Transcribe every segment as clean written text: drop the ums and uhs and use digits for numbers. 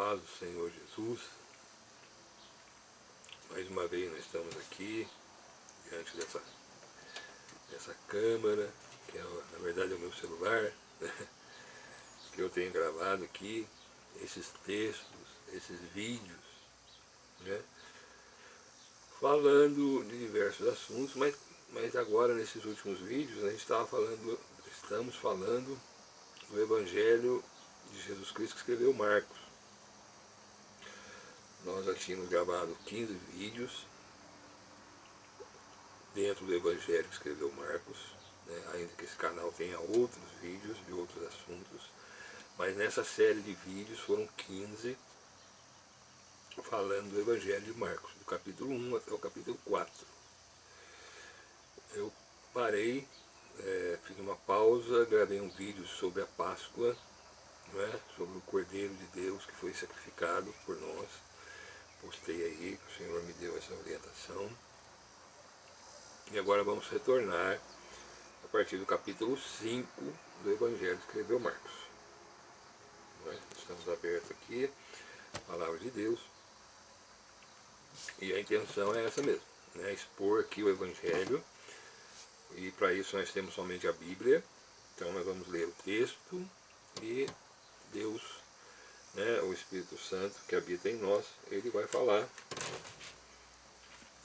paz do Senhor Jesus. Mais uma vez nós estamos aqui, diante dessa câmera, que na verdade é o meu celular, né, que eu tenho gravado aqui, esses textos, esses vídeos, né, falando de diversos assuntos, mas agora nesses últimos vídeos a gente estamos falando do Evangelho de Jesus Cristo que escreveu Marcos. Nós já tínhamos gravado 15 vídeos dentro do Evangelho que escreveu Marcos, né, ainda que esse canal tenha outros vídeos de outros assuntos, mas nessa série de vídeos foram 15 falando do Evangelho de Marcos, do capítulo 1 até o capítulo 4. Eu parei, fiz uma pausa, gravei um vídeo sobre a Páscoa, né, sobre o Cordeiro de Deus que foi sacrificado por nós. Postei aí, que o Senhor me deu essa orientação. E agora vamos retornar a partir do capítulo 5 do Evangelho que escreveu Marcos. Nós estamos abertos aqui, a palavra de Deus. E a intenção é essa mesmo, né, expor aqui o Evangelho. E para isso nós temos somente a Bíblia. Então nós vamos ler o texto e Deus, né, o Espírito Santo que habita em nós, ele vai falar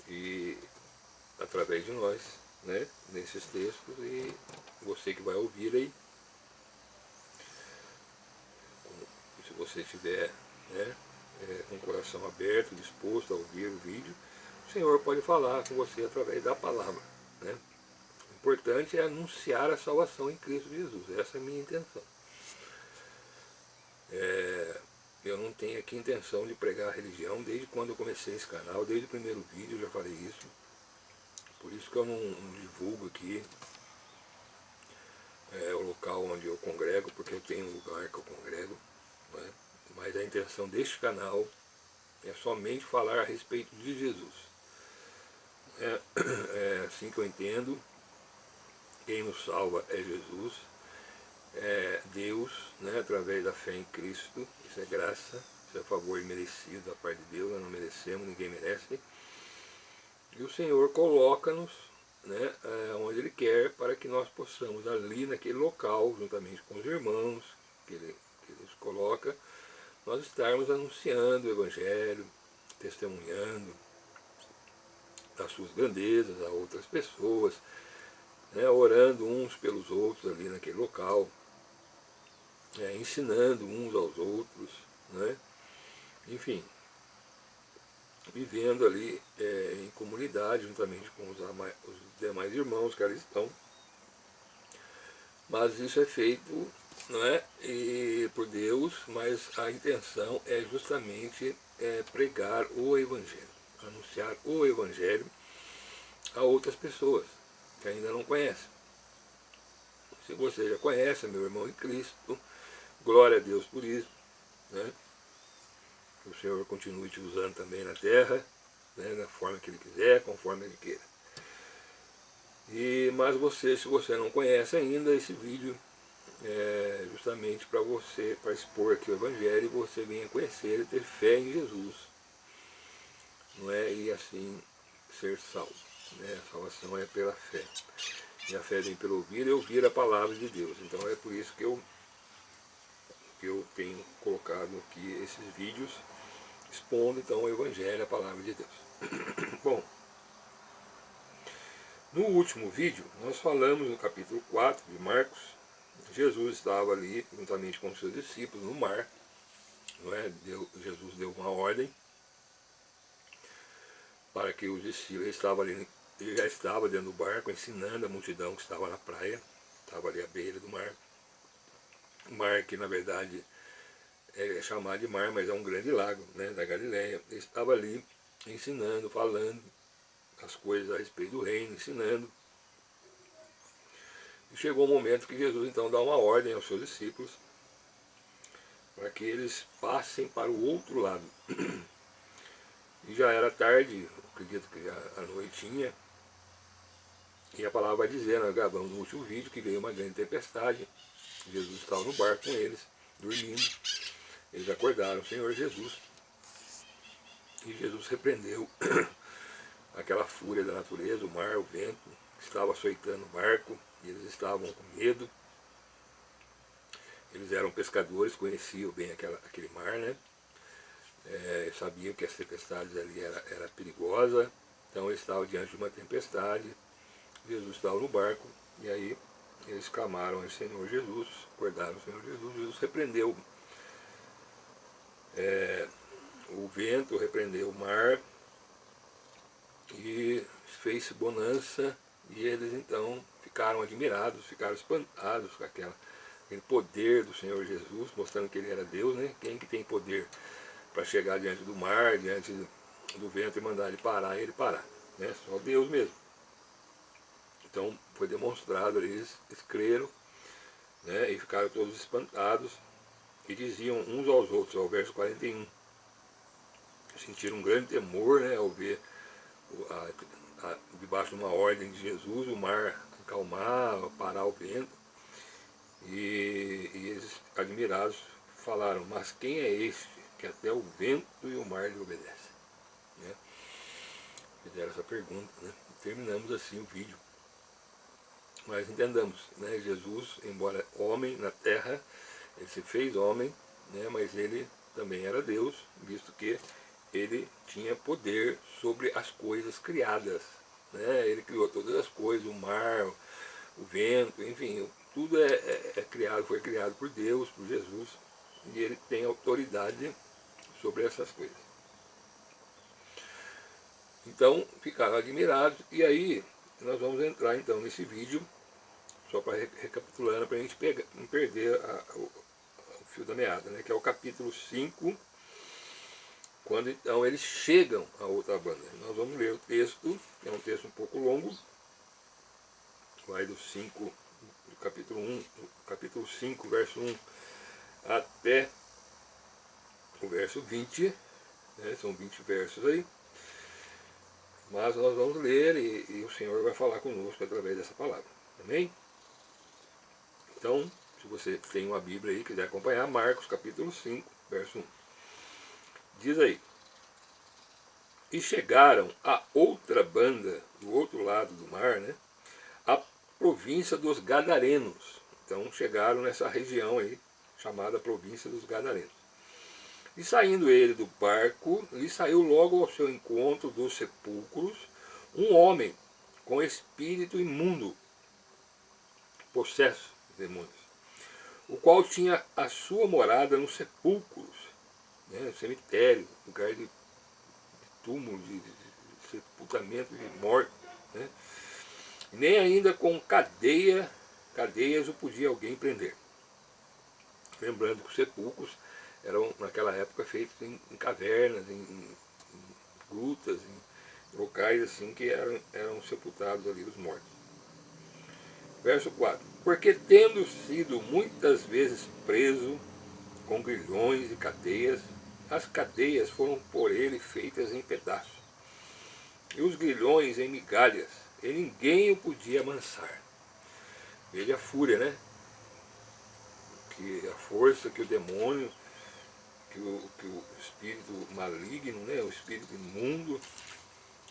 e através de nós, né, nesses textos, e você que vai ouvir aí, se você tiver, né, com o coração aberto, disposto a ouvir o vídeo, o Senhor pode falar com você através da palavra, né. O importante é anunciar a salvação em Cristo Jesus, essa é a minha intenção. Eu não tenho aqui intenção de pregar a religião, desde quando eu comecei esse canal, desde o primeiro vídeo eu já falei isso. Por isso que eu não divulgo aqui o local onde eu congrego, porque eu tenho um lugar que eu congrego, né? Mas a intenção deste canal é somente falar a respeito de Jesus. É assim que eu entendo. Quem nos salva é Jesus, é Deus, né, através da fé em Cristo. Isso é graça, isso é favor merecido da parte de Deus, nós não merecemos, ninguém merece. E o Senhor coloca-nos, né, onde Ele quer, para que nós possamos ali naquele local, juntamente com os irmãos que Ele nos coloca, nós estarmos anunciando o Evangelho, testemunhando das suas grandezas a outras pessoas, né, orando uns pelos outros ali naquele local, ensinando uns aos outros, né, enfim, vivendo ali em comunidade, juntamente com os demais irmãos que ali estão. Mas isso é feito, não é, por Deus, mas a intenção é justamente pregar o Evangelho, anunciar o Evangelho a outras pessoas que ainda não conhecem. Se você já conhece, meu irmão em Cristo, glória a Deus por isso, né? Que o Senhor continue te usando também na terra, né, da forma que Ele quiser, conforme Ele queira. Mas se você não conhece ainda, esse vídeo é justamente para você, para expor aqui o Evangelho, e você venha conhecer e ter fé em Jesus, não é? E assim ser salvo, né? A salvação é pela fé, e a fé vem pelo ouvir e ouvir a palavra de Deus. Então é por isso que eu tenho colocado aqui esses vídeos, expondo então o Evangelho, a palavra de Deus. Bom, no último vídeo nós falamos no capítulo 4 de Marcos. Jesus estava ali juntamente com os seus discípulos no mar, não é? Jesus deu uma ordem para que os discípulos, ele já estava dentro do barco ensinando a multidão que estava na praia, estava ali à beira do mar. O mar que na verdade é chamado de mar, mas é um grande lago, né, da Galileia. Ele estava ali ensinando, falando as coisas a respeito do reino, ensinando. E chegou o momento que Jesus então dá uma ordem aos seus discípulos para que eles passem para o outro lado. E já era tarde, acredito que já a noitinha, e a palavra vai dizer, nós gravamos no último vídeo, que veio uma grande tempestade. Jesus estava no barco com eles, dormindo, eles acordaram o Senhor Jesus. E Jesus repreendeu aquela fúria da natureza, o mar, o vento, que estava açoitando o barco, e eles estavam com medo. Eles eram pescadores, conheciam bem aquele mar, né? Sabiam que as tempestades ali era perigosa, então eles estavam diante de uma tempestade, Jesus estava no barco, e aí eles clamaram ao Senhor Jesus, acordaram o Senhor Jesus. Jesus repreendeu o vento, repreendeu o mar, e fez bonança, e eles então ficaram admirados, ficaram espantados com aquele poder do Senhor Jesus, mostrando que ele era Deus, né? Quem que tem poder para chegar diante do mar, diante do vento e mandar ele parar, né? Só Deus mesmo. Então foi demonstrado, eles creram, né? E ficaram todos espantados, e diziam uns aos outros, ao verso 41, sentiram um grande temor, né, ao ver debaixo de uma ordem de Jesus, o mar acalmar, parar o vento, e eles, admirados, falaram: mas quem é este que até o vento e o mar lhe obedecem? Né? Fizeram essa pergunta, né? Terminamos assim o vídeo. Mas entendamos, né? Jesus, embora homem na terra, ele se fez homem, né? Mas ele também era Deus, visto que ele tinha poder sobre as coisas criadas, né? Ele criou todas as coisas, o mar, o vento, enfim, tudo foi criado por Deus, por Jesus, e ele tem autoridade sobre essas coisas. Então ficaram admirados, e aí nós vamos entrar então nesse vídeo, só para recapitulando, para a gente não perder o fio da meada, né? Que é o capítulo 5, quando então eles chegam à outra banda. Nós vamos ler o texto, que é um texto um pouco longo, vai do capítulo 5, verso 1 até o verso 20, né? São 20 versos aí, mas nós vamos ler e o Senhor vai falar conosco através dessa palavra, amém? Então, se você tem uma Bíblia aí, quiser acompanhar, Marcos capítulo 5, verso 1. Diz aí: e chegaram a outra banda, do outro lado do mar, né, a província dos Gadarenos. Então chegaram nessa região aí, chamada província dos Gadarenos. E saindo ele do barco, lhe saiu logo ao seu encontro dos sepulcros um homem com espírito imundo, possesso de demônios, o qual tinha a sua morada nos sepulcros, né, cemitério, lugar de túmulo, de sepultamento de morte, né? Nem ainda com cadeias o podia alguém prender. Lembrando que os sepulcros eram naquela época feitos em cavernas, em grutas, em locais assim que eram sepultados ali os mortos. Verso 4: porque tendo sido muitas vezes preso com grilhões e cadeias, as cadeias foram por ele feitas em pedaços, e os grilhões em migalhas, e ninguém o podia amansar. Veja a fúria, né? Que a força que o demônio, que o espírito maligno, né? O espírito imundo,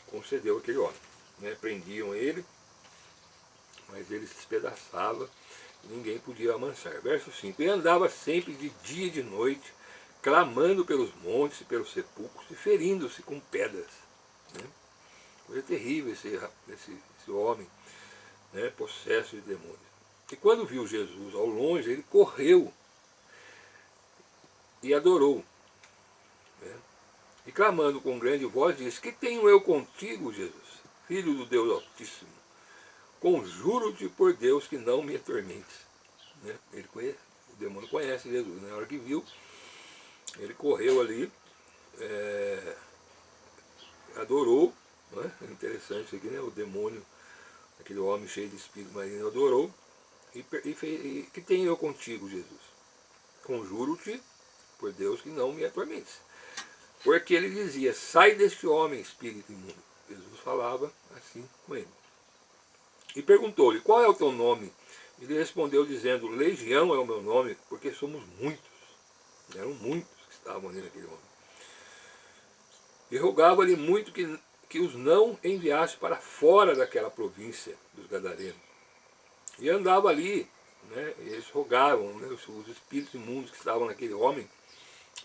concedeu àquele homem, né? Prendiam ele, mas ele se despedaçava, e ninguém podia amansar. Verso 5: e andava sempre de dia e de noite, clamando pelos montes e pelos sepulcros, e ferindo-se com pedras, né? Coisa terrível esse homem, né, possesso de demônios. E quando viu Jesus ao longe, ele correu e adorou, né? E clamando com grande voz, disse: que tenho eu contigo, Jesus, filho do Deus Altíssimo? Conjuro-te por Deus que não me atormentes. Né? O demônio conhece Jesus. Na hora que viu, ele correu ali, adorou, né? É interessante isso aqui, né? O demônio, aquele homem cheio de espírito maligno, adorou e que tenho eu contigo, Jesus? Conjuro-te por Deus que não me atormentes. Porque ele dizia: sai deste homem, espírito imundo. Jesus falava assim com ele. E perguntou-lhe: qual é o teu nome? Ele respondeu dizendo: Legião é o meu nome, porque somos muitos. Eram muitos que estavam ali naquele homem. E rogava-lhe muito que os não enviasse para fora daquela província dos Gadarenos. E andava ali, né, e eles rogavam, né, os espíritos imundos que estavam naquele homem,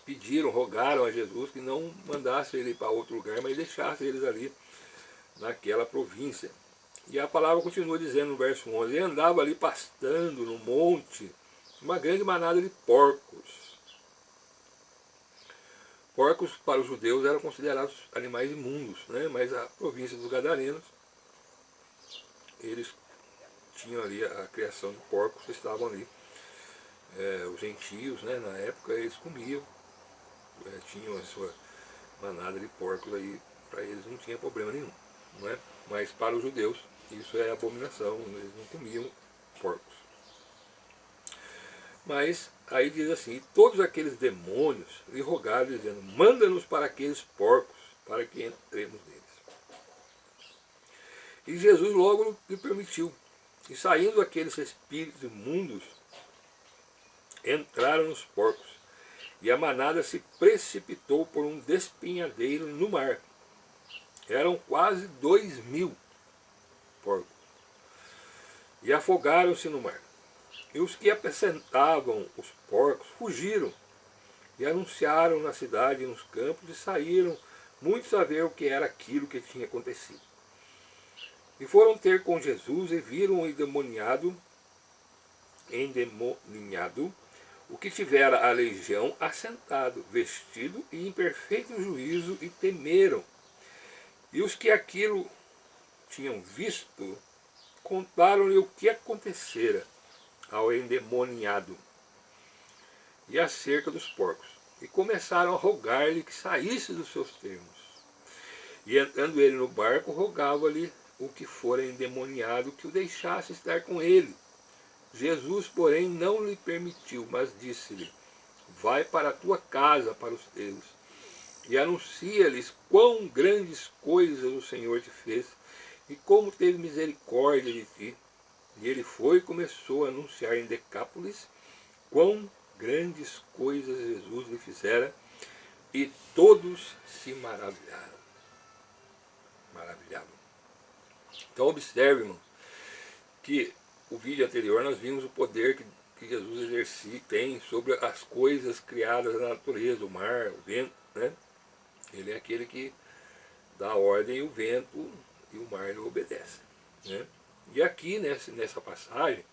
pediram, rogaram a Jesus que não mandasse ele para outro lugar, mas deixasse eles ali naquela província. E a palavra continua dizendo no verso 11, e andava ali pastando no monte uma grande manada de porcos. Porcos para os judeus eram considerados animais imundos, né? Mas a província dos Gadarenos, eles tinham ali a criação de porcos, estavam ali. Os gentios, né, na época, eles comiam, tinham a sua manada de porcos aí, para eles não tinha problema nenhum. Não é? Mas para os judeus, isso é abominação, eles não comiam porcos. Mas aí diz assim, todos aqueles demônios lhe rogaram, dizendo, manda-nos para aqueles porcos, para que entremos neles. E Jesus logo lhe permitiu. E saindo aqueles espíritos imundos, entraram nos porcos, e a manada se precipitou por um despenhadeiro no mar. Eram quase 2000 porcos. E afogaram-se no mar. E os que apacentavam os porcos fugiram, e anunciaram na cidade e nos campos, e saíram muitos a ver o que era aquilo que tinha acontecido. E foram ter com Jesus, e viram o endemoniado, o que tivera a legião, assentado, vestido e em perfeito juízo, e temeram. E os que aquilo tinham visto, contaram-lhe o que acontecera ao endemoniado e acerca dos porcos, e começaram a rogar-lhe que saísse dos seus termos. E entrando ele no barco, rogava-lhe o que fora endemoniado que o deixasse estar com ele. Jesus, porém, não lhe permitiu, mas disse-lhe, vai para a tua casa, para os teus, e anuncia-lhes quão grandes coisas o Senhor te fez, e como teve misericórdia de ti. E ele foi e começou a anunciar em Decápolis quão grandes coisas Jesus lhe fizera, e todos se maravilharam. Então observe, irmão, que o vídeo anterior nós vimos o poder que Jesus tem sobre as coisas criadas na natureza, o mar, o vento, né? Ele é aquele que dá ordem e o vento e o mar lhe obedece, né? E aqui nessa passagem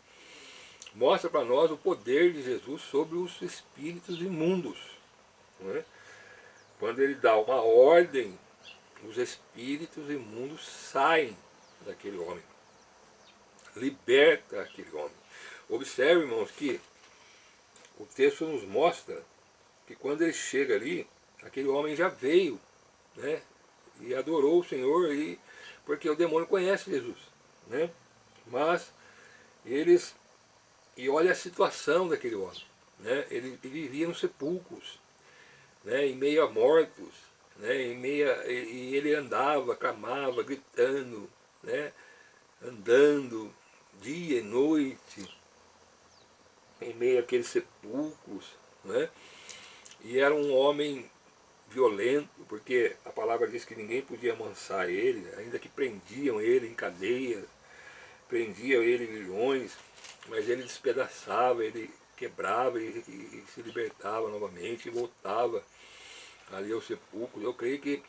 mostra para nós o poder de Jesus sobre os espíritos imundos, né? Quando ele dá uma ordem, os espíritos imundos saem daquele homem, liberta aquele homem. Observe, irmãos, que o texto nos mostra que quando ele chega ali, aquele homem já veio, né, e adorou o Senhor, porque o demônio conhece Jesus, né? Mas eles, e olha a situação daquele homem, né? Ele vivia nos sepulcros, né, em meio a mortos, né, e ele andava, clamava, gritando, né, andando dia e noite, em meio àqueles sepulcros, né? E era um homem violento, porque a palavra diz que ninguém podia amansar ele, ainda que prendiam ele em cadeias, prendiam ele em grilhões, mas ele despedaçava, ele quebrava e se libertava novamente, e voltava ali ao sepulcro. Eu creio que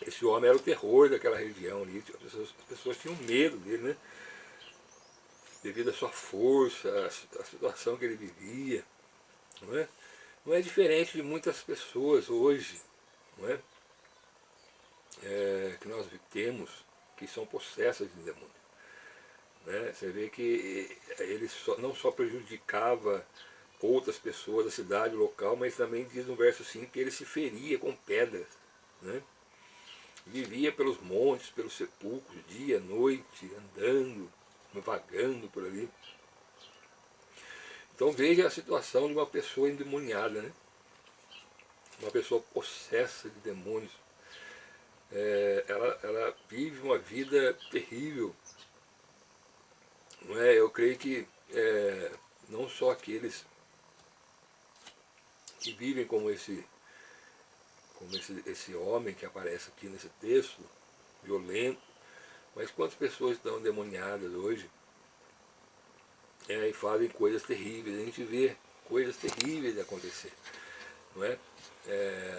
esse homem era o terror daquela região ali, as pessoas tinham medo dele, né? Devido à sua força, à situação que ele vivia, não é? Não é diferente de muitas pessoas hoje, não é? Que nós temos, que são possessas de demônio, né? Você vê que ele não só prejudicava outras pessoas da cidade, local, mas também diz no verso 5 que ele se feria com pedras, né? Vivia pelos montes, pelos sepulcros, dia, noite, andando, vagando por ali. Então veja a situação de uma pessoa endemoniada, né? Uma pessoa possessa de demônios. Ela vive uma vida terrível. Não é? Eu creio que não só aqueles que vivem como esse homem que aparece aqui nesse texto, violento. Mas quantas pessoas estão endemoniadas hoje e fazem coisas terríveis? A gente vê coisas terríveis acontecer, não é?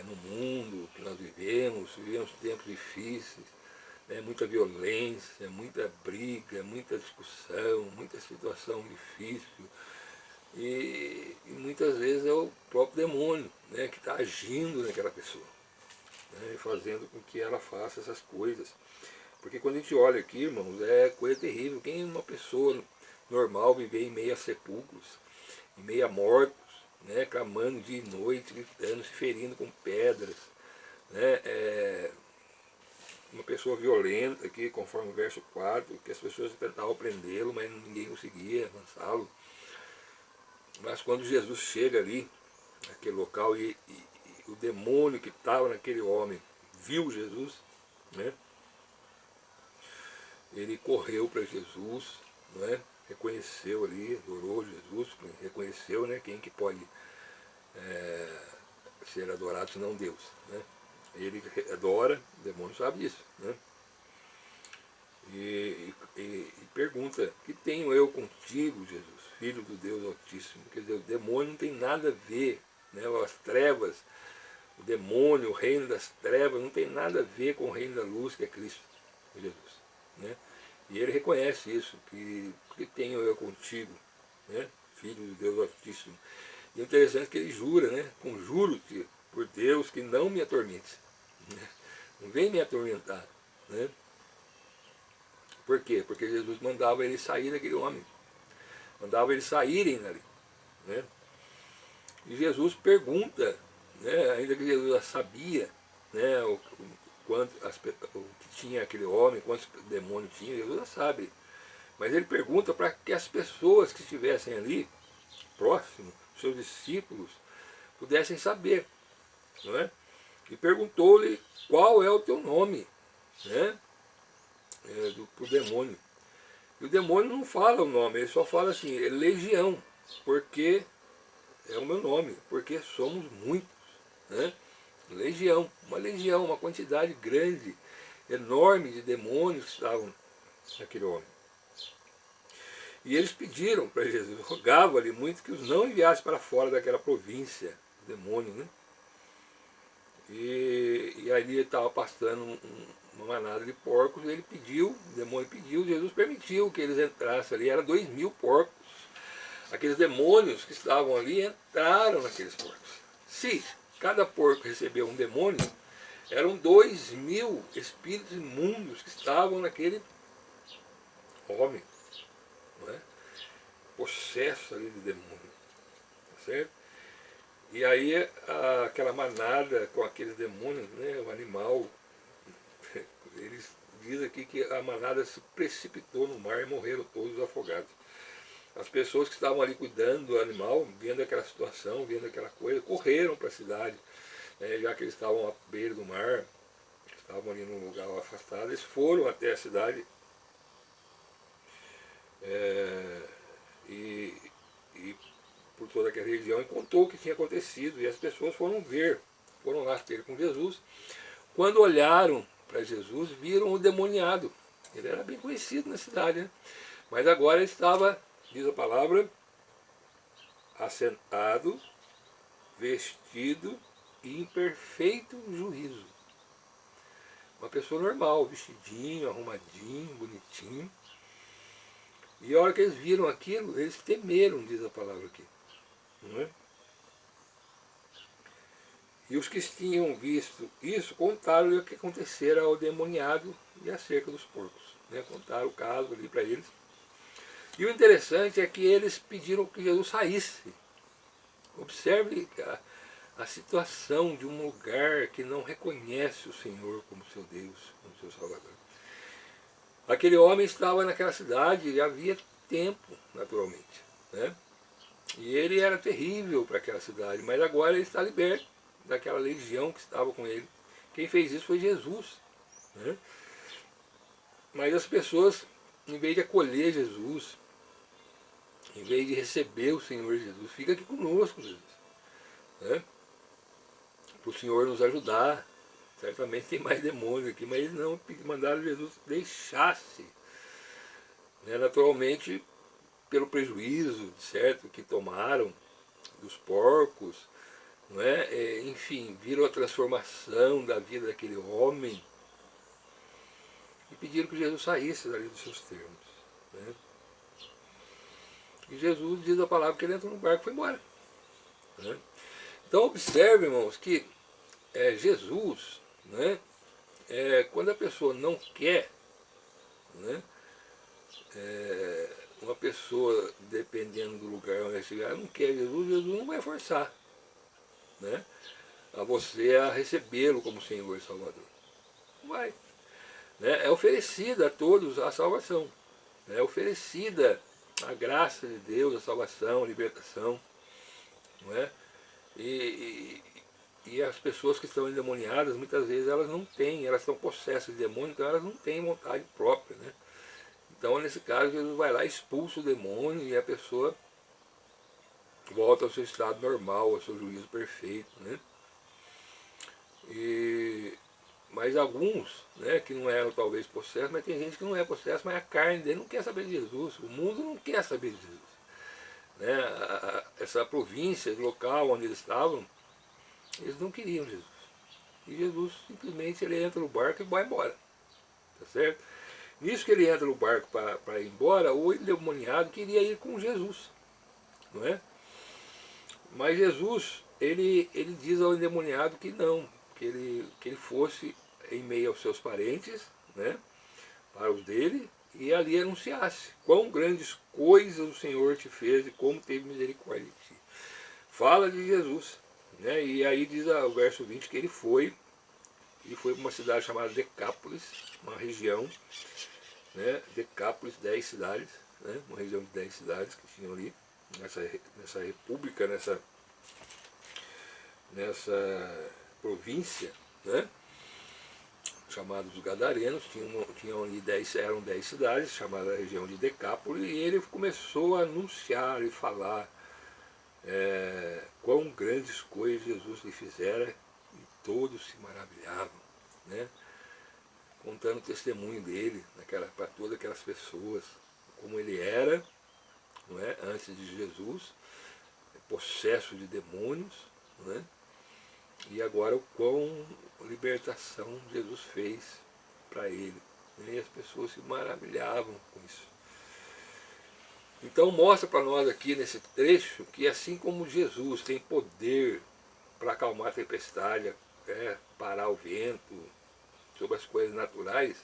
No mundo que nós vivemos tempos difíceis, né? Muita violência, muita briga, muita discussão, muita situação difícil. E muitas vezes é o próprio demônio, né, que está agindo naquela pessoa, né, e fazendo com que ela faça essas coisas. Porque quando a gente olha aqui, irmãos, é coisa terrível. Quem é uma pessoa normal viver em meio a sepulcros, em meio a mortos, né, clamando dia e noite, gritando, se ferindo com pedras, né, uma pessoa violenta aqui, conforme o verso 4, que as pessoas tentavam prendê-lo, mas ninguém conseguia avançá-lo. Mas quando Jesus chega ali, naquele local, e o demônio que estava naquele homem viu Jesus, né? Ele correu para Jesus, não é? Reconheceu ali, adorou Jesus, reconheceu, né, quem que pode ser adorado senão Deus, né? Ele adora, o demônio sabe disso, né? E pergunta: que tenho eu contigo, Jesus, Filho do Deus Altíssimo? Quer dizer, o demônio não tem nada a ver, né? As trevas, o demônio, o reino das trevas, não tem nada a ver com o reino da luz, que é Cristo, Jesus, né? E ele reconhece isso, que tenho eu contigo, né? Filho do Deus Altíssimo. E o interessante é que ele jura, né? Conjuro-te por Deus que não me atormentes, né? Não vem me atormentar, né? Por quê? Porque Jesus mandava ele sair daquele homem, mandava eles saírem dali, né? E Jesus pergunta, né, ainda que Jesus já sabia, né, o que tinha aquele homem, quantos demônios tinha, Jesus já sabe. Mas ele pergunta para que as pessoas que estivessem ali, próximo, seus discípulos, pudessem saber, não é? E perguntou-lhe: qual é o teu nome, né? Para o demônio. E o demônio não fala o nome, ele só fala assim: é legião, porque é o meu nome, porque somos muitos, né? Legião, uma quantidade grande, enorme de demônios que estavam naquele homem. E eles pediram para Jesus, rogavam-lhe muito que os não enviasse para fora daquela província, demônio, né? E ali ele estava pastando uma manada de porcos, e ele pediu, o demônio pediu, Jesus permitiu que eles entrassem ali, era 2.000 porcos. Aqueles demônios que estavam ali entraram naqueles porcos. Se cada porco recebeu um demônio, eram 2.000 espíritos imundos que estavam naquele homem, não é? Possesso ali de demônio, tá certo? E aí aquela manada com aqueles demônios, né, o animal, eles dizem aqui que a manada se precipitou no mar e morreram todos afogados. As pessoas que estavam ali cuidando do animal, vendo aquela situação, vendo aquela coisa, correram para a cidade, né, já que eles estavam à beira do mar, estavam ali num lugar afastado, eles foram até a cidade e por toda aquela região e contou o que tinha acontecido, e as pessoas foram lá ter com Jesus. Quando olharam para Jesus, viram o demoniado. Ele era bem conhecido na cidade, né? Mas agora ele estava, diz a palavra, assentado, vestido e em perfeito juízo. Uma pessoa normal, vestidinho, arrumadinho, bonitinho. E a hora que eles viram aquilo, eles temeram, diz a palavra aqui, não é? E os que tinham visto isso contaram o que acontecera ao demoniado e acerca dos porcos, né? Contaram o caso ali para eles. E o interessante é que eles pediram que Jesus saísse. Observe a situação de um lugar que não reconhece o Senhor como seu Deus, como seu Salvador. Aquele homem estava naquela cidade e havia tempo, naturalmente, né? E ele era terrível para aquela cidade, mas agora ele está liberto daquela legião que estava com ele. Quem fez isso foi Jesus, né? Mas as pessoas, em vez de acolher Jesus, em vez de receber o Senhor Jesus, fica aqui conosco, Jesus, né? para o Senhor nos ajudar. Certamente tem mais demônios aqui, mas eles não mandaram Jesus deixasse. Né? Naturalmente, pelo prejuízo, certo, que tomaram dos porcos, não é? Enfim, viram a transformação da vida daquele homem e pediram que Jesus saísse dali dos seus termos. Né? E Jesus diz a palavra que ele entrou no barco e foi embora. Né? Então observe, irmãos, que Jesus, né, quando a pessoa não quer, né, uma pessoa, dependendo do lugar onde estiver, não quer Jesus, Jesus não vai forçar, né, a você a recebê-lo como Senhor e Salvador. Não vai. Né? É oferecida a todos a salvação. É oferecida a graça de Deus, a salvação, a libertação. Não é? E as pessoas que estão endemoniadas, muitas vezes elas não têm, elas estão possessas de demônio, então elas não têm vontade própria. Né? Então, nesse caso, Jesus vai lá, expulsa o demônio e a pessoa volta ao seu estado normal, ao seu juízo perfeito. Né? Mas alguns, né, que não eram talvez possessos, mas tem gente que não é possesso, mas a carne dele não quer saber de Jesus, o mundo não quer saber de Jesus. Né? Essa província, esse local onde eles estavam, eles não queriam Jesus. E Jesus simplesmente ele entra no barco e vai embora. Tá certo? Nisso que ele entra no barco para ir embora, o endemoniado queria ir com Jesus. Não é? Mas Jesus, ele diz ao endemoniado que não, que ele fosse em meio aos seus parentes, né, para os dele, e ali anunciasse quão grandes coisas o Senhor te fez e como teve misericórdia de ti. Fala de Jesus. Né, e aí diz o verso 20 que ele foi para uma cidade chamada Decápolis, uma região, né, Decápolis, 10 cidades, né, uma região de 10 cidades que tinham ali, nessa república, nessa província, né, chamados os Gadarenos, tinham ali eram 10 cidades, chamada região de Decápolis, e ele começou a anunciar e falar quão grandes coisas Jesus lhe fizera, e todos se maravilhavam, né, contando o testemunho dele para todas aquelas pessoas, como ele era, não é, antes de Jesus, possesso de demônios, não é, e agora o quão libertação Jesus fez para ele. Né? E as pessoas se maravilhavam com isso. Então mostra para nós aqui nesse trecho que assim como Jesus tem poder para acalmar a tempestade, parar o vento, sobre as coisas naturais,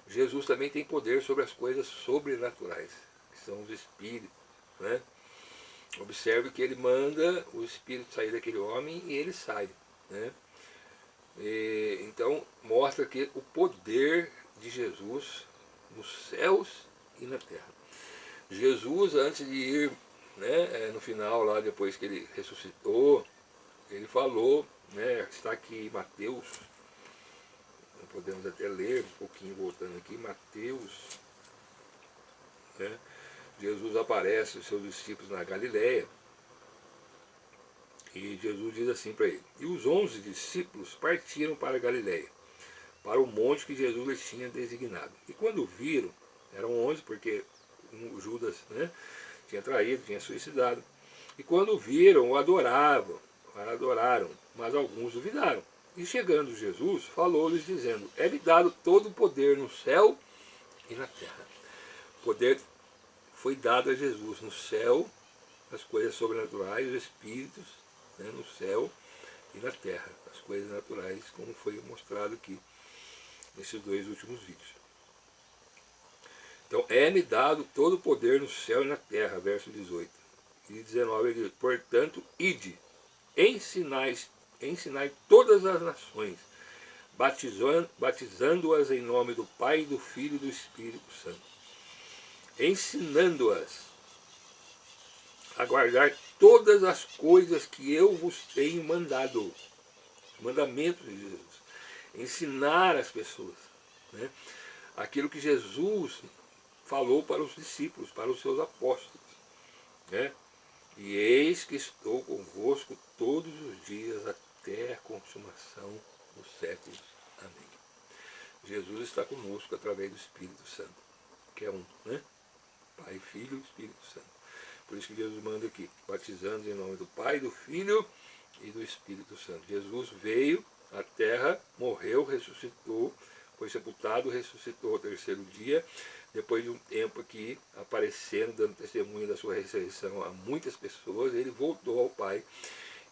Jesus também tem poder sobre as coisas sobrenaturais, que são os espíritos. Né? Observe que ele manda o espírito sair daquele homem e ele sai. Né? Então mostra que o poder de Jesus nos céus e na terra. Jesus, antes de ir, né, no final, lá depois que ele ressuscitou, ele falou, né, está aqui em Mateus, podemos até ler um pouquinho voltando aqui, Mateus, né, Jesus aparece aos seus discípulos na Galileia, e Jesus diz assim para ele: e os 11 discípulos partiram para a Galileia, para o monte que Jesus lhes tinha designado. E quando viram, eram 11 porque Judas, né, tinha traído, tinha suicidado. E quando viram, o adoraram, mas alguns duvidaram. E chegando Jesus, falou-lhes dizendo: é-me dado todo o poder no céu e na terra. O poder foi dado a Jesus no céu, as coisas sobrenaturais, os espíritos, né, no céu e na terra, as coisas naturais, como foi mostrado aqui nesses dois últimos vídeos. Então, é-me dado todo o poder no céu e na terra, verso 18. E 19 ele diz: portanto, ide, ensinai todas as nações, batizando-as em nome do Pai, do Filho e do Espírito Santo, ensinando-as a guardar todas as coisas que eu vos tenho mandado, os mandamentos de Jesus, ensinar as pessoas, né, aquilo que Jesus falou para os discípulos, para os seus apóstolos, né? E eis que estou convosco todos os dias até está conosco através do Espírito Santo, que é um, né? Pai, Filho e Espírito Santo. Por isso que Jesus manda aqui, batizando em nome do Pai, do Filho e do Espírito Santo. Jesus veio à terra, morreu, ressuscitou, foi sepultado, ressuscitou ao terceiro dia, depois de um tempo aqui aparecendo, dando testemunho da sua ressurreição a muitas pessoas, ele voltou ao Pai,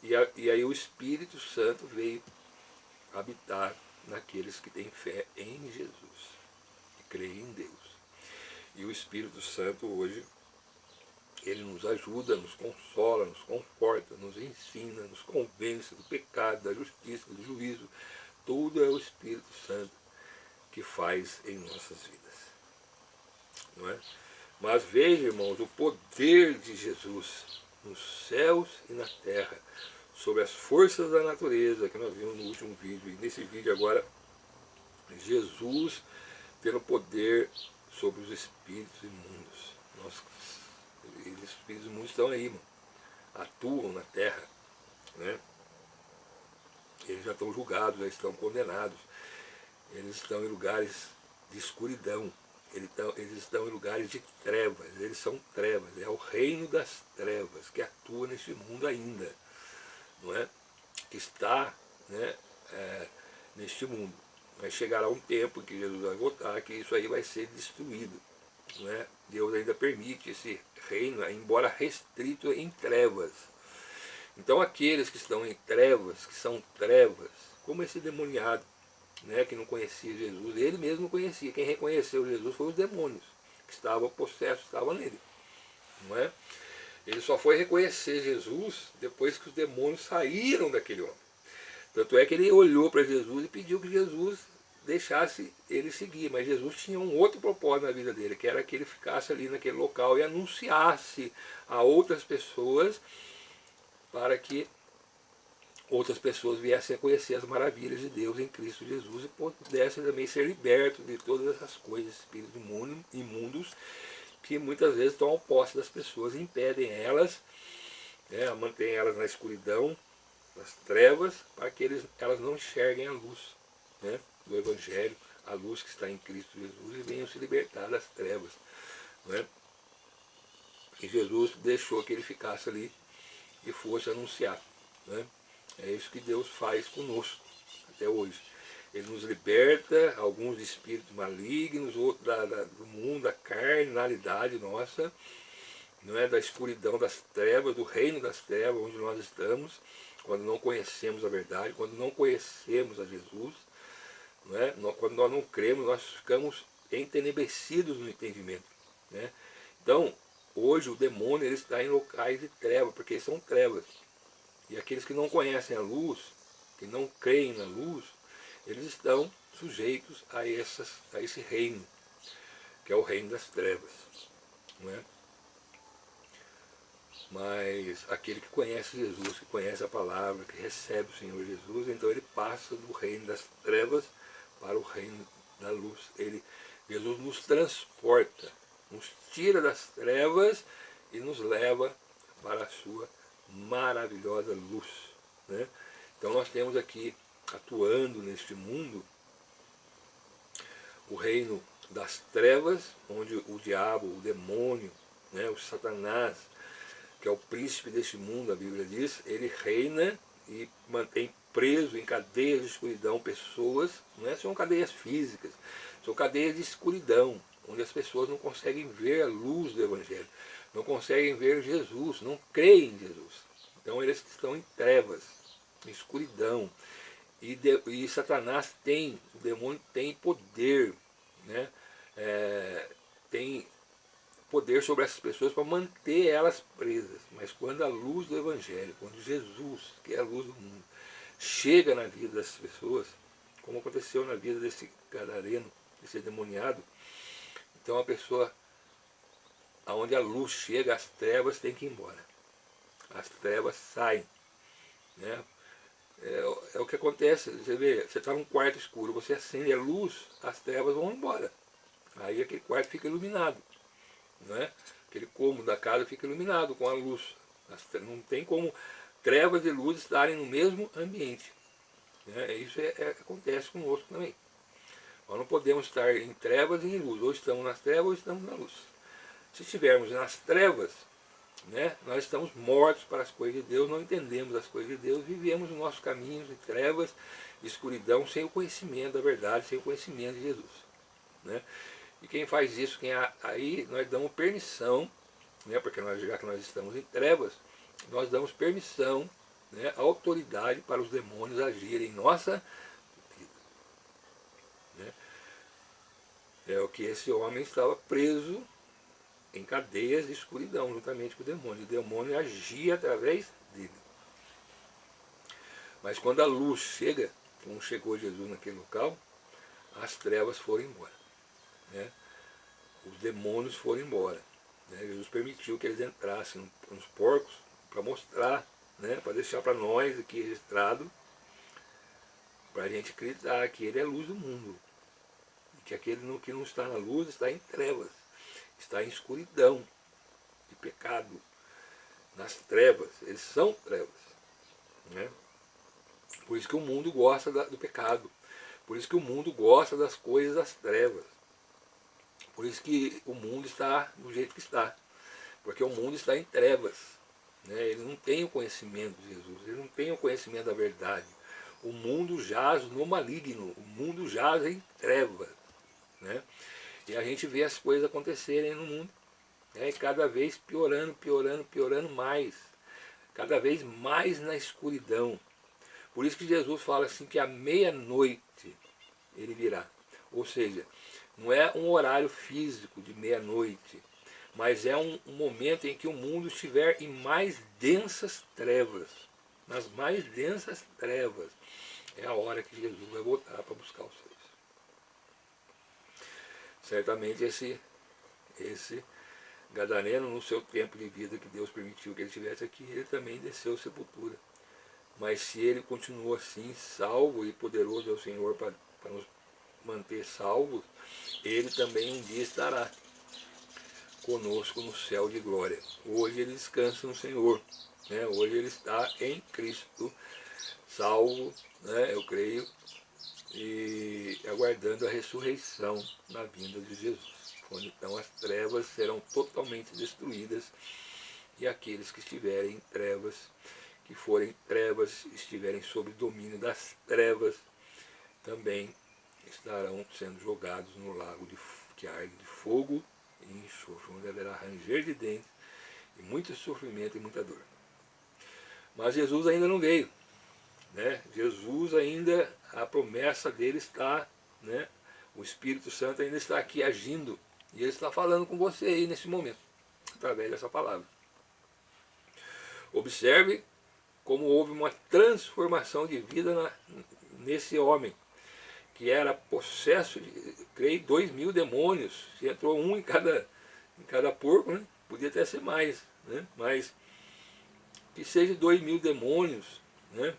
e aí o Espírito Santo veio habitar naqueles que têm fé em Jesus, e creem em Deus. E o Espírito Santo hoje, ele nos ajuda, nos consola, nos conforta, nos ensina, nos convence do pecado, da justiça, do juízo. Tudo é o Espírito Santo que faz em nossas vidas. Não é? Mas veja, irmãos, o poder de Jesus nos céus e na terra, sobre as forças da natureza, que nós vimos no último vídeo. E nesse vídeo agora, Jesus tendo poder sobre os espíritos imundos. Nossa, os espíritos imundos estão aí, mano. Atuam na terra, né? Eles já estão julgados, já estão condenados. Eles estão em lugares de escuridão. Eles estão em lugares de trevas. Eles são trevas. É o reino das trevas que atua neste mundo ainda, não é? Que está, né, neste mundo. Mas chegará um tempo que Jesus vai voltar, que isso aí vai ser destruído. Não é? Deus ainda permite esse reino, embora restrito em trevas. Então aqueles que estão em trevas, que são trevas, como esse demoniado, né, que não conhecia Jesus, ele mesmo não conhecia. Quem reconheceu Jesus foi os demônios, que estavam possessos, estavam nele. Não é? Ele só foi reconhecer Jesus depois que os demônios saíram daquele homem. Tanto é que ele olhou para Jesus e pediu que Jesus deixasse ele seguir. Mas Jesus tinha um outro propósito na vida dele, que era que ele ficasse ali naquele local e anunciasse a outras pessoas, para que outras pessoas viessem a conhecer as maravilhas de Deus em Cristo Jesus e pudessem também ser libertos de todas essas coisas, espíritos imundos, que muitas vezes tomam posse das pessoas, impedem elas, né, mantêm elas na escuridão, nas trevas, para que elas não enxerguem a luz, né, do Evangelho, a luz que está em Cristo Jesus, e venham se libertar das trevas. Né? E Jesus deixou que ele ficasse ali e fosse anunciar. Né? É isso que Deus faz conosco até hoje. Ele nos liberta, alguns de espíritos malignos, outros do mundo, da carnalidade nossa, não é? Da escuridão das trevas, do reino das trevas, onde nós estamos, quando não conhecemos a verdade, quando não conhecemos a Jesus, não é? Quando nós não cremos, nós ficamos entenebrecidos no entendimento. Né? Então, hoje o demônio ele está em locais de trevas, porque são trevas. E aqueles que não conhecem a luz, que não creem na luz, eles estão sujeitos a esse reino, que é o reino das trevas. Não é? Mas aquele que conhece Jesus, que conhece a palavra, que recebe o Senhor Jesus, então ele passa do reino das trevas para o reino da luz. Jesus nos transporta, nos tira das trevas e nos leva para a sua maravilhosa luz. Né? Então nós temos aqui, atuando neste mundo, o reino das trevas, onde o diabo, o demônio, né, o Satanás, que é o príncipe deste mundo, a Bíblia diz, ele reina e mantém preso em cadeias de escuridão pessoas, não são cadeias físicas, são cadeias de escuridão, onde as pessoas não conseguem ver a luz do Evangelho, não conseguem ver Jesus, não creem em Jesus. Então eles estão em trevas, em escuridão. E Satanás o demônio tem poder, né? Tem poder sobre essas pessoas para manter elas presas. Mas quando a luz do Evangelho, quando Jesus, que é a luz do mundo, chega na vida dessas pessoas, como aconteceu na vida desse gadareno, desse demoniado, então a pessoa, aonde a luz chega, as trevas têm que ir embora. As trevas saem. Né? É o que acontece, você vê, você está num quarto escuro, você acende a luz, as trevas vão embora. Aí aquele quarto fica iluminado. Não é? Aquele cômodo da casa fica iluminado com a luz. Não tem como trevas e luz estarem no mesmo ambiente. Né? Isso acontece conosco também. Nós não podemos estar em trevas e em luz. Ou estamos nas trevas ou estamos na luz. Se estivermos nas trevas, né, nós estamos mortos para as coisas de Deus, não entendemos as coisas de Deus, vivemos os nossos caminhos de trevas, de escuridão, sem o conhecimento da verdade, sem o conhecimento de Jesus. Né? E quem faz isso, aí nós damos permissão, né, porque já que nós estamos em trevas, nós damos permissão, né, autoridade para os demônios agirem em nossa vida. Né? É o que esse homem estava preso em cadeias de escuridão, juntamente com o demônio. O demônio agia através dele. Mas quando a luz chega, como chegou Jesus naquele local, as trevas foram embora. Né? Os demônios foram embora. Né? Jesus permitiu que eles entrassem nos porcos para mostrar, né? Para deixar para nós aqui registrado, para a gente acreditar que ele é a luz do mundo. E que aquele que não está na luz está em trevas. Está em escuridão, de pecado, nas trevas, eles são trevas. Né? Por isso que o mundo gosta do pecado, por isso que o mundo gosta das coisas das trevas, por isso que o mundo está do jeito que está, porque o mundo está em trevas. Né? Ele não tem o conhecimento de Jesus, ele não tem o conhecimento da verdade. O mundo jaz no maligno, o mundo jaz em trevas. Né? E a gente vê as coisas acontecerem no mundo, né? E cada vez piorando, piorando, piorando mais. Cada vez mais na escuridão. Por isso que Jesus fala assim que à meia-noite ele virá. Ou seja, não é um horário físico de meia-noite, mas é um momento em que o mundo estiver em mais densas trevas. Nas mais densas trevas. É a hora que Jesus vai voltar para buscar os seus. Certamente esse gadareno, no seu tempo de vida que Deus permitiu que ele estivesse aqui, ele também desceu à sepultura. Mas se ele continuou assim, salvo e poderoso é o Senhor para nos manter salvos, ele também um dia estará conosco no céu de glória. Hoje ele descansa no Senhor. Né? Hoje ele está em Cristo, salvo, né? Eu creio, e aguardando a ressurreição na vinda de Jesus. Quando então as trevas serão totalmente destruídas e aqueles que estiverem em trevas, que forem trevas, estiverem sob domínio das trevas, também estarão sendo jogados no lago que arde de fogo e enxofre, onde haverá ranger de dentes e muito sofrimento e muita dor. Mas Jesus ainda não veio. Né? Jesus ainda, a promessa dele está, né? O Espírito Santo ainda está aqui agindo, e ele está falando com você aí nesse momento, através dessa palavra. Observe como houve uma transformação de vida nesse homem, que era possesso de, creio, 2.000 demônios. Se entrou um em cada porco, né? Podia até ser mais, né? Mas que seja 2.000 demônios, né?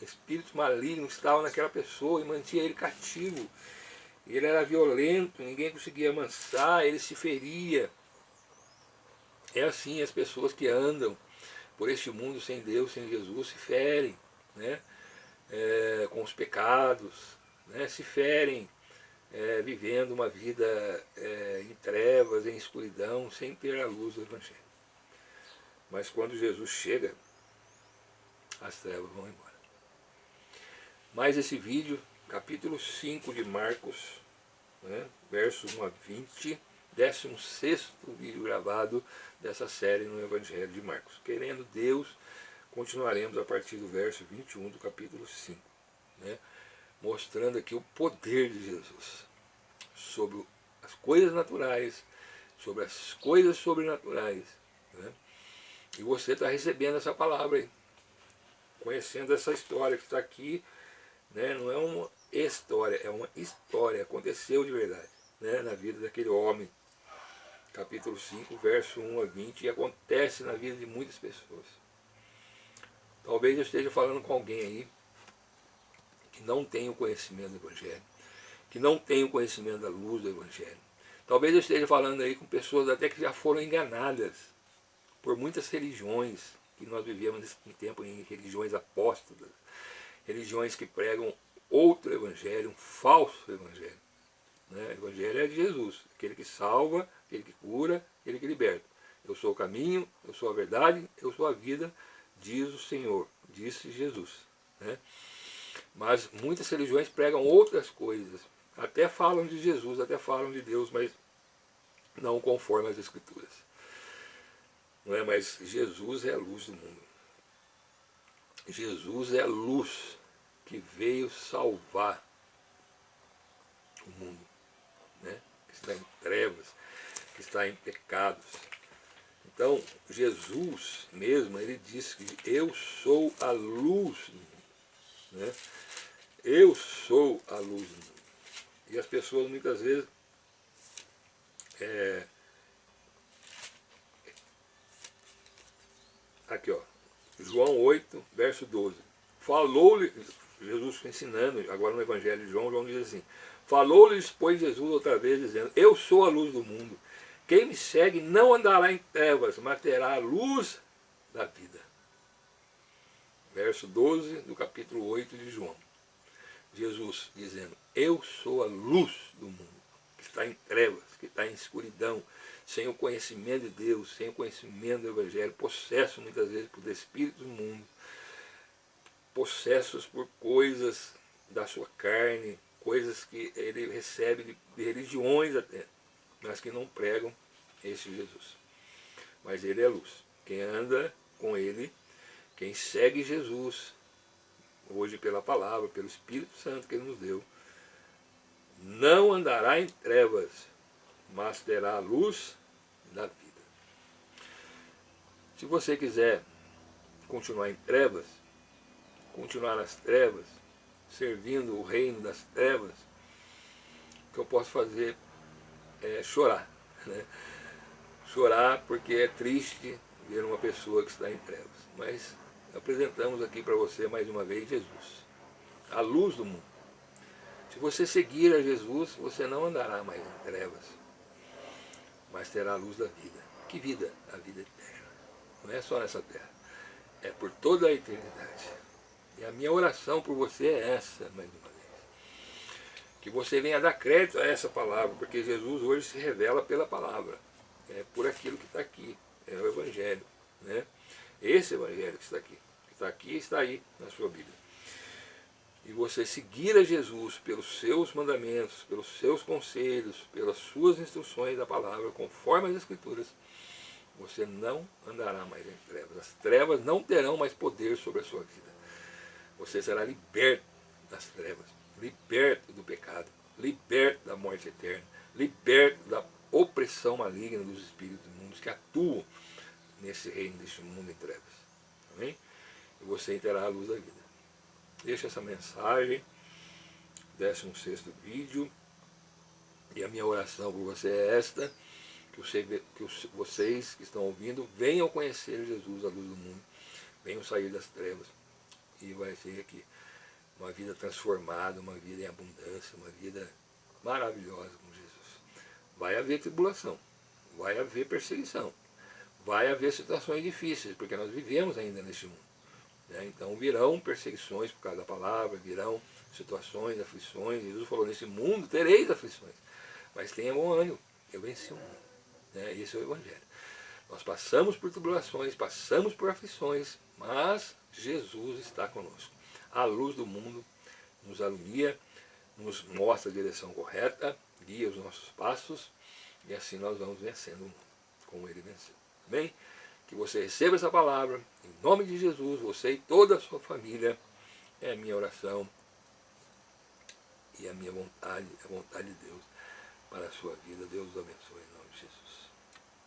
Espíritos malignos estavam naquela pessoa e mantinha ele cativo. Ele era violento, ninguém conseguia amansar, ele se feria. É assim, as pessoas que andam por este mundo sem Deus, sem Jesus, se ferem, né? Com os pecados, né? Se ferem, vivendo uma vida em trevas, em escuridão, sem ter a luz do Evangelho. Mas quando Jesus chega, as trevas vão embora. Mais esse vídeo, capítulo 5 de Marcos, né, versos 1 a 20, 16º vídeo gravado dessa série no Evangelho de Marcos. Querendo Deus, continuaremos a partir do verso 21 do capítulo 5, né, mostrando aqui o poder de Jesus sobre as coisas naturais, sobre as coisas sobrenaturais. Né, e você está recebendo essa palavra aí, conhecendo essa história que está aqui. Né? Não é uma história, é uma história, aconteceu de verdade, né? Na vida daquele homem. Capítulo 5, verso 1 a 20, e acontece na vida de muitas pessoas. Talvez eu esteja falando com alguém aí que não tem o conhecimento do Evangelho, que não tem o conhecimento da luz do Evangelho. Talvez eu esteja falando aí com pessoas até que já foram enganadas por muitas religiões, que nós vivíamos nesse tempo em religiões apóstolas, religiões que pregam outro evangelho, um falso evangelho. né? O Evangelho é de Jesus, aquele que salva, aquele que cura, aquele que liberta. Eu sou o caminho, eu sou a verdade, eu sou a vida, diz o Senhor, disse Jesus, né? Mas muitas religiões pregam outras coisas, até falam de Jesus, até falam de Deus, mas não conforme as Escrituras. Não é? Mas Jesus é a luz do mundo. Jesus é a luz que veio salvar o mundo, né? Que está em trevas, que está em pecados. Então, Jesus mesmo, ele disse que eu sou a luz do mundo, né? Eu sou a luz do mundo. E as pessoas muitas vezes aqui, ó, João 8, verso 12. Falou-lhe, Jesus ensinando, agora no Evangelho de João, João diz assim, falou-lhes, pois, Jesus outra vez, dizendo, eu sou a luz do mundo. Quem me segue não andará em trevas, mas terá a luz da vida. Verso 12 do capítulo 8 de João. Jesus dizendo, eu sou a luz do mundo, que está em trevas, que está em escuridão, sem o conhecimento de Deus, sem o conhecimento do Evangelho, possesso muitas vezes por espíritos do mundo, possessos por coisas da sua carne, coisas que ele recebe de religiões até, mas que não pregam esse Jesus. Mas ele é luz. Quem anda com ele, quem segue Jesus, hoje pela palavra, pelo Espírito Santo que ele nos deu, não andará em trevas, mas terá a luz da vida. Se você quiser continuar em trevas, continuar nas trevas, servindo o reino das trevas, o que eu posso fazer é chorar, né? Chorar porque é triste ver uma pessoa que está em trevas. Mas apresentamos aqui para você mais uma vez Jesus, a luz do mundo. Se você seguir a Jesus, você não andará mais em trevas, mas terá a luz da vida. Que vida? A vida eterna. Não é só nessa terra, é por toda a eternidade. E a minha oração por você é essa, mais uma vez. Que você venha dar crédito a essa palavra, porque Jesus hoje se revela pela palavra. É por aquilo que está aqui, é o Evangelho, né? Esse Evangelho que está aqui e está aí na sua Bíblia. E você seguir a Jesus pelos seus mandamentos, pelos seus conselhos, pelas suas instruções da palavra, conforme as Escrituras, você não andará mais em trevas. As trevas não terão mais poder sobre a sua vida. Você será liberto das trevas, liberto do pecado, liberto da morte eterna, liberto da opressão maligna dos espíritos imundos que atuam nesse reino, deste mundo em trevas. Amém? E você terá a luz da vida. Deixa essa mensagem, 16º vídeo, e a minha oração por você é esta, que vocês que estão ouvindo venham conhecer Jesus, a luz do mundo, venham sair das trevas, e vai ser aqui uma vida transformada, uma vida em abundância, uma vida maravilhosa com Jesus. Vai haver tribulação, vai haver perseguição, vai haver situações difíceis, porque nós vivemos ainda neste mundo. Então virão perseguições por causa da palavra, virão situações, aflições. Jesus falou, nesse mundo tereis aflições, mas tenha bom ânimo, eu venci o mundo. Esse é o Evangelho. Nós passamos por tribulações, passamos por aflições, mas Jesus está conosco. A luz do mundo nos alumia, nos mostra a direção correta, guia os nossos passos, e assim nós vamos vencendo o mundo, como ele venceu. Amém? Que você receba essa palavra, em nome de Jesus, você e toda a sua família, é a minha oração e a minha vontade, a vontade de Deus para a sua vida. Deus os abençoe em nome de Jesus.